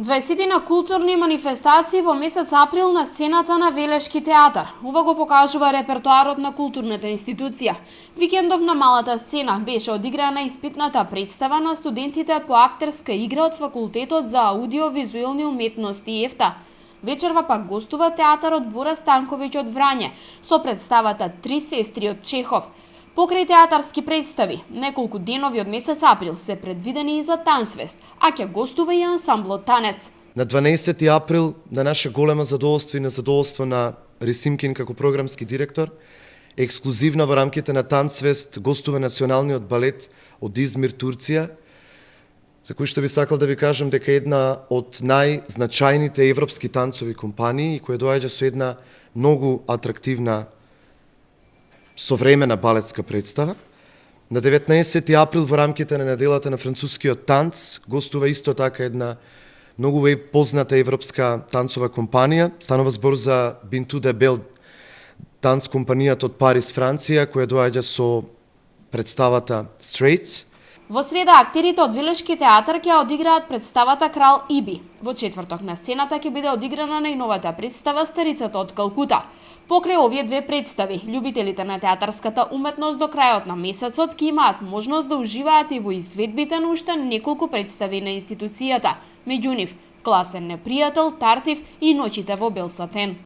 20 на културни манифестации во месец април на сцената на Велешки театар. Ова го покажува репертоарот на културната институција. Викендов на малата сцена беше одиграна испитната представа на студентите по актерска игра од факултетот за аудиовизуелни уметности ЕФТА. Вечерва пак гостува театарот Бора Станковиќ од Врање со представата Три сестри од Чехов. Покрај театарски представи, неколку денови од месец април се предвидени и за танцфест, а ќе гостува и ансамблот Танец. На 12 април, на наше големо задоволство и на задоволство на Ресимкин како програмски директор, ексклузивно во рамките на Танцфест гостува националниот балет од Измир, Турција, за кој што би сакал да ви кажам дека една од најзначајните европски танцови компании и која доаѓа со една многу атрактивна современа балетска представа. На 19 април во рамките на неделата на францускиот танц гостува исто така една многу позната европска танцова компанија. Станува збор за Бинту де Бел, танц компанијата од Париз, Франција, која доаѓа со представата Straits. Во среда актерите од Велешки театар ќе одиграат представата Крал Иби. Во четврток на сцената ќе биде одиграна најновата представа Старицата од Калкута. Покрај овие две представи, љубителите на театарската уметност до крајот на месецот ќе имаат можност да уживаат и во изведбите на уште неколку представи на институцијата, меѓу нив Класен непријател, Тартив и Ноќите во бел сатен.